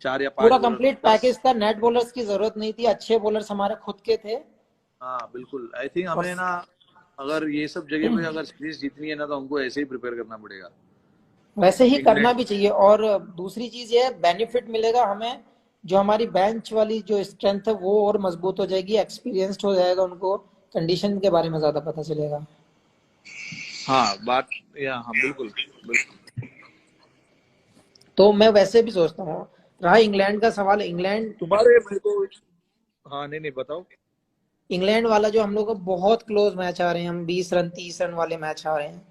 4 या 5 पूरा बॉलर कंप्लीट बस। पैकेज था, नेट बॉलर्स की जरूरत नहीं थी, अच्छे बॉलर्स हमारे खुद के थे। हाँ बिल्कुल, आई थिंक और हमें ना, अगर ये सब जगह पे अगर सीरीज जीतनी है ना, तो हमको ऐसे ही प्रिपेयर करना पड़ेगा। वैसे ही करना इंग्लैंड। भी चाहिए। और दूसरी चीज ये बेनिफिट मिलेगा हमें, जो हमारी बेंच वाली जो स्ट्रेंथ है वो और मजबूत हो जाएगी, एक्सपीरियंस्ड हो जाएगा, उनको कंडीशन के बारे में ज्यादा पता चलेगा। हाँ बात, या हाँ बिल्कुल बिल्कुल। तो मैं वैसे भी सोचता हूँ, रहा इंग्लैंड का सवाल, इंग्लैंड, तुम्हारे मेरे को, हाँ नहीं नहीं बताओ। इंग्लैंड वाला जो हम लोग का बहुत क्लोज मैच आ रहे हैं, हम 20 रन 30 रन वाले मैच आ रहे हैं,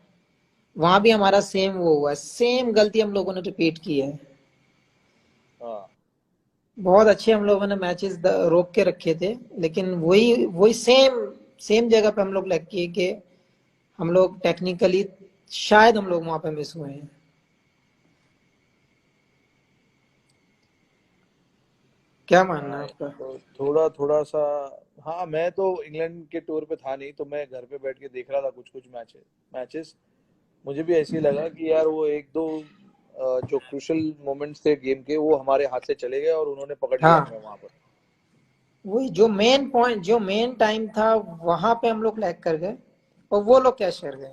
वहां भी हमारा सेम वो हुआ है, सेम गलती हम लोगों ने रिपीट की है। हाँ बहुत अच्छे हम लोगों ने मैचेस रोक के रखे थे, लेकिन वही वही सेम सेम जगह पे हम लोग लग किए कि हम लोग टेक्निकली शायद हम लोग वहां पे मिस हुए हैं। क्या मानना है हाँ आपका? तो थोड़ा थोड़ा सा। हाँ मैं तो इंग्लैंड के टूर पे था नहीं, तो मैं घर पे बैठ के देख रहा था कुछ कुछ मैचेस। मुझे भी ऐसे ही लगा कि यार वो एक दो जो क्रूशल मोमेंट्स थे गेम के, वो हमारे हाथ से चले गए और उन्होंने पकड़ लिया हाँ, हमें वहां पर। वही जो मेन पॉइंट, जो मेन टाइम था, वहां पे हम लोग लैग कर गए और वो लोग कैश कर गए।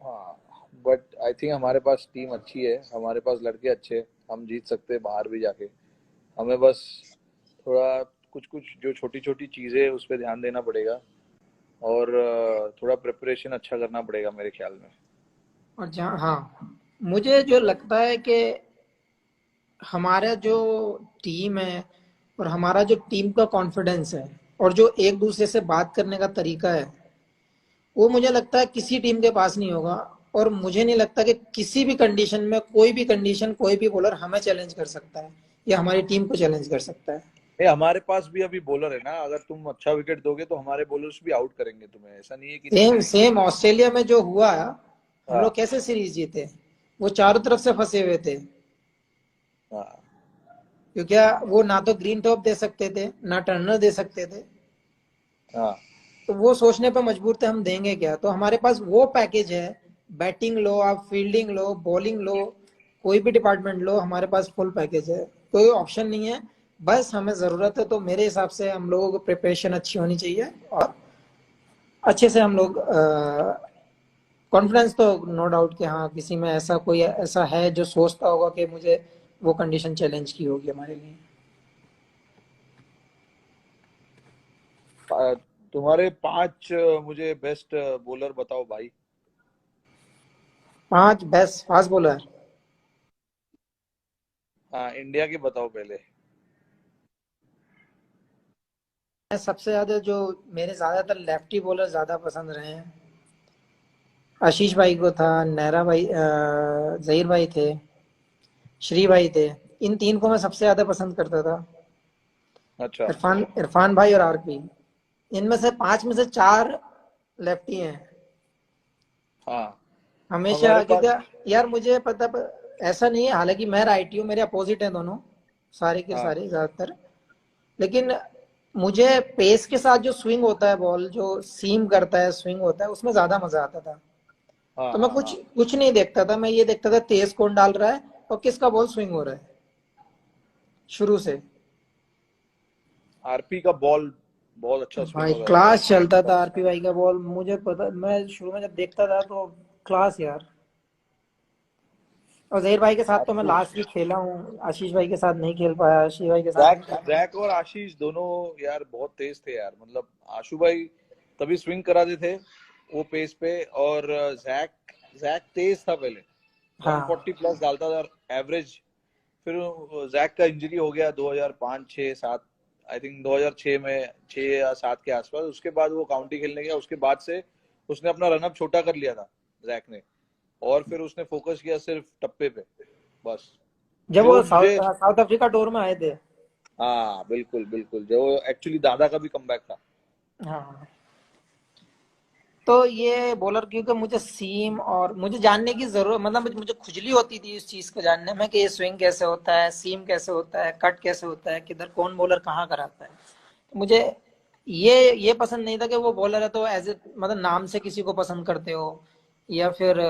हाँ बट आई थिंक हमारे पास टीम अच्छी है, हमारे पास लड़के अच्छे हैं, हम जीत सकते हैं बाहर भी जाके। हमें बस थोड़ा कुछ कुछ जो छोटी छोटी चीजें है उस पर ध्यान देना पड़ेगा, और थोड़ा प्रिपरेशन अच्छा करना पड़ेगा मेरे ख्याल में। और जहाँ, हाँ, मुझे जो लगता है कि हमारा जो टीम है और हमारा जो टीम का कॉन्फिडेंस है और जो एक दूसरे से बात करने का तरीका है, वो मुझे लगता है किसी टीम के पास नहीं होगा। और मुझे नहीं लगता कि किसी भी कंडीशन में, कोई भी कंडीशन, कोई भी बॉलर हमें चैलेंज कर सकता है या हमारी टीम को चैलेंज कर सकता है। नहीं, हमारे पास भी अभी बॉलर है ना, अगर तुम अच्छा विकेट दोगे तो हमारे बॉलर्स भी आउट करेंगे तुम्हें, ऐसा नहीं है कि नहीं सेम करेंगे। सेम ऑस्ट्रेलिया में जो हुआ, हम लोग हाँ कैसे सीरीज जीते, वो चारों तरफ से फंसे हुए थे। हाँ क्योंकि वो ना तो ग्रीन टॉप दे सकते थे ना टर्नर दे सकते थे। हाँ तो वो सोचने पे मजबूर थे हम देंगे क्या। तो हमारे पास वो पैकेज है, बैटिंग लो, आप फील्डिंग लो, बॉलिंग लो, कोई भी डिपार्टमेंट लो, हमारे पास फुल पैकेज है, कोई ऑप्शन नहीं है। बस हमें जरूरत है, तो मेरे हिसाब से हम लोगों को प्रिपरेशन अच्छी होनी चाहिए और अच्छे से हम लोग, कॉन्फिडेंस तो नो डाउट कि हाँ, किसी में ऐसा कोई ऐसा है जो सोचता होगा कि मुझे वो कंडीशन चैलेंज की होगी हमारे लिए। तुम्हारे 5 मुझे बेस्ट बॉलर बताओ भाई। 5 बेस्ट फास्ट बॉलर। हाँ इंडिया के बताओ पहले। मैं सबसे ज्यादा जो, मेरे ज्यादातर लेफ्टी बॉलर ज्यादा पसंद रहे हैं, आशीष भाई को था, नेहरा भाई, जहीर भाई थे, श्री भाई थे। इन तीन को मैं सबसे ज्यादा पसंद करता था। अच्छा। इरफान इरफान भाई और आरपी, इनमें से 5 में से 4 लेफ्टी हैं हाँ हमारे हमेशा। पास। क्योंकि यार मुझे पता, ऐसा नहीं है, हालांकि मैं राइटी हूँ, मेरे अपोजिट हैं दोनों, सारे के हाँ सारे ज्यादातर। लेकिन मुझे पेस के साथ जो स्विंग होता है, बॉल जो सीम करता है, स्विंग होता है, उसमें ज्यादा मजा आता था। हाँ तो मैं हाँ कुछ हाँ। कुछ नहीं देखता था, मैं ये देखता था तेज कौन डाल रहा है और किसका बॉल स्विंग हो रहा है शुरू से। आरपी का बॉल बहुत अच्छा स्विंग भाई होता था क्लास चलता भाई। था आरपी भाई का बॉल, मुझे पता, मैं शुरू में जब देखता था तो क्लास यार। और जहीर भाई के साथ तो मैं आरपी, लास्ट वीक खेला हूँ, आशीष भाई के साथ नहीं खेल पाया, आशीष भाई के साथ नहीं जैक खेला। जैक और आशीष दोनों यार बहुत तेज थे यार, मतलब आशु भाई तभी स्विंग कराते थे वो पेस पे, और जैक जैक तेज था पहले, हाँ 140 प्लस डालता था एवरेज। फिर जैक का इंजरी हो गया 2005 6 7, आई थिंक 2006 में, 6 या 7 के आसपास। उसके बाद वो काउंटी खेलने गया, उसके बाद से उसने अपना रनअप छोटा कर लिया था जैक ने। और फिर उसने फोकस किया सिर्फ टप्पे पे, बस। जब वो जो मुझे, साउथ अफ्रीका टूर में आए थे। हाँ बिल्कुल बिल्कुल, जो एक्चुअली दादा का भी कमबैक था। हाँ, तो ये बॉलर, क्योंकि मुझे सीम और मुझे जानने की जरूरत, मतलब मुझे खुजली होती थी इस चीज को जानने में कि ये स्विंग कैसे होता है, सीम कैसे होता है, कट कैसे होता है, किधर कौन बॉलर कहाँ कराता है। मुझे ये पसंद नहीं था कि वो बॉलर है तो एज ए मतलब नाम से किसी को पसंद करते हो, या फिर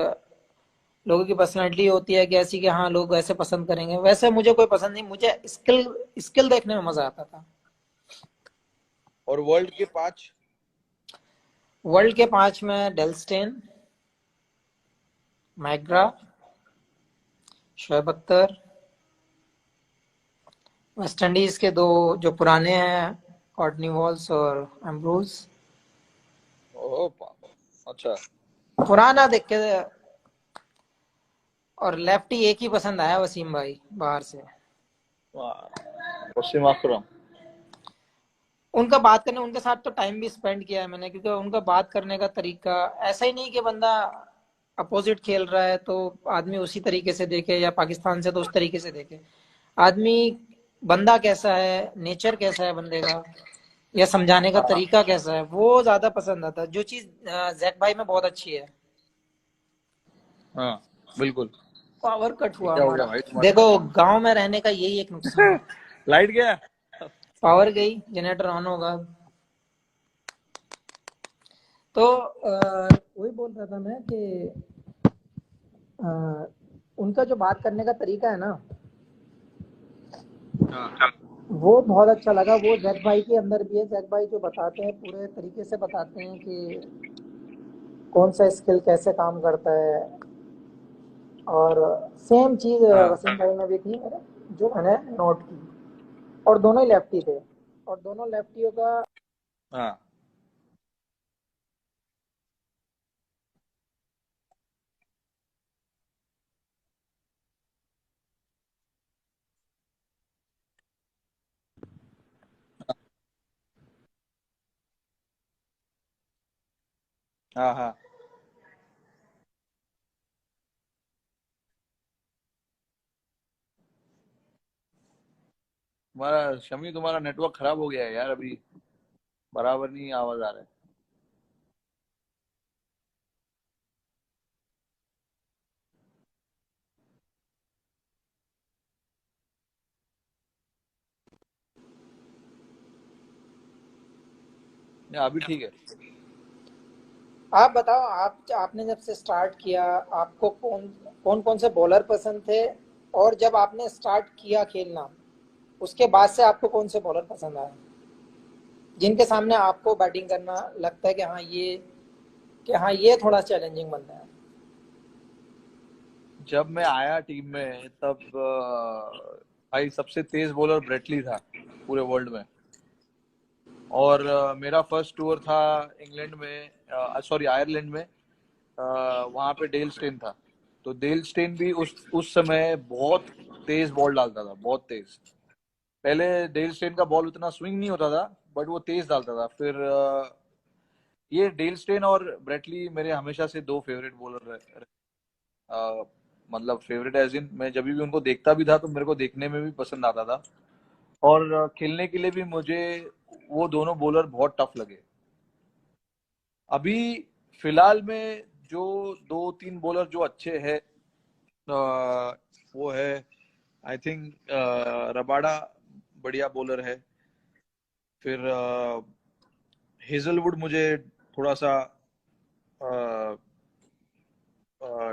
लोगों की पर्सनैलिटी होती है कि ऐसी कि हाँ लोग वैसे पसंद करेंगे, वैसे मुझे कोई पसंद नहीं, मुझे स्किल स्किल देखने में मजा आता था। और वर्ल्ड के 5? वर्ल्ड के 5 में डेलस्टेन, मैग्रा, हाँ शोएब अख्तर। वेस्ट इंडीज के दो जो पुराने हैं, कॉर्टनी वॉल्स और एम्ब्रोज। ओ, अच्छा। पुराना देख के। और लेफ्टी एक ही पसंद आया, वसीम भाई बाहर से। वसीम अकरम। उनका बात करने, उनके साथ तो टाइम भी स्पेंड किया है मैंने, क्योंकि उनका बात करने का तरीका ऐसा ही नहीं कि बंदा अपोजिट खेल रहा है तो आदमी उसी तरीके से देखे, या पाकिस्तान से तो उस तरीके से देखे। आदमी, बंदा कैसा है, नेचर कैसा है बंदे का, या समझाने का हाँ तरीका कैसा है, वो ज्यादा पसंद आता है, जो चीज जैक भाई में बहुत अच्छी है। हाँ बिल्कुल। पावर कट ये हुआ क्या हो गया हमारा। भाई देखो, तुम्हारे गांव में रहने का यही एक नुकसान है। साथ? लाइट गया। पावर गई, जनरेटर ऑन होगा। तो वही बोल रहा था मैं कि उनका जो बात करने का तरीका है ना, हाँ वो बहुत अच्छा लगा। वो जैक भाई के अंदर भी है। जैक भाई जो बताते हैं पूरे तरीके से बताते हैं कि कौन सा स्किल कैसे काम करता है। और सेम चीज हाँ वसीम भाई में भी थी मेरे, जो मैंने नोट की। और दोनों ही लेफ्टी थे, और दोनों लेफ्टियों का। हाँ हाँ हाँ। तुम्हारा शमी, तुम्हारा नेटवर्क खराब हो गया है यार अभी, बराबर नहीं आवाज आ रहा है। नहीं, अभी ठीक है। आप बताओ, आपने जब से स्टार्ट किया, आपको कौन कौन कौन से बॉलर पसंद थे, और जब आपने स्टार्ट किया खेलना, उसके बाद से आपको कौन से बॉलर पसंद आए, जिनके सामने आपको बैटिंग करना लगता है कि हाँ ये थोड़ा चैलेंजिंग बनता है। जब मैं आया टीम में तब भाई सबसे तेज बॉलर ब्रेटली था पूरे वर्ल्ड में। और मेरा फर्स्ट टूर था इंग्लैंड में, सॉरी आयरलैंड में। वहां पे डेल स्टेन था। तो डेल स्टेन भी उस समय बहुत तेज बॉल डालता था, बहुत तेज। पहले डेल स्टेन का बॉल उतना स्विंग नहीं होता था, बट वो तेज डालता था। फिर ये डेल स्टेन और ब्रेटली मेरे हमेशा से दो फेवरेट बॉलर रहे। मतलब फेवरेट एज इन, मैं जब भी उनको देखता भी था तो मेरे को देखने में भी पसंद आता था, और खेलने के लिए भी मुझे वो दोनों बॉलर बहुत टफ लगे। अभी फिलहाल में जो दो तीन बॉलर जो अच्छे हैं, वो है आई थिंक रबाडा, बढ़िया बॉलर है। फिर हेजलवुड मुझे थोड़ा सा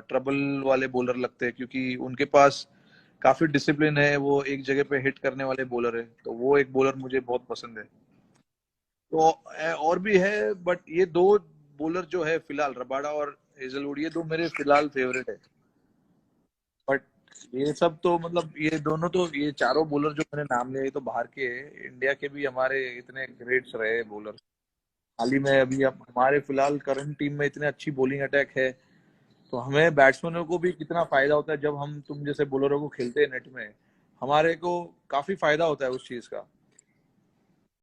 ट्रबल वाले बॉलर लगते हैं, क्योंकि उनके पास काफी डिसिप्लिन है, वो एक जगह पे हिट करने वाले बॉलर है, तो वो एक बॉलर मुझे बहुत पसंद है। तो और भी है, बट ये दो बॉलर जो है फिलहाल, रबाडा और हेजलवुड, ये दो मेरे फिलहाल फेवरेट है। बट ये सब तो मतलब ये दोनों तो, ये चारों बॉलर जो मैंने नाम लिए, ये तो बाहर के हैं। इंडिया के भी हमारे इतने ग्रेट्स रहे बॉलर हाल ही में। अभी अब हमारे फिलहाल करंट टीम में इतने अच्छी बॉलिंग अटैक है, तो हमें बैट्समैनों को भी कितना फायदा होता है जब हम तुम जैसे बॉलरों को खेलते हैं नेट में। हमारे को काफी फायदा होता है उस चीज का।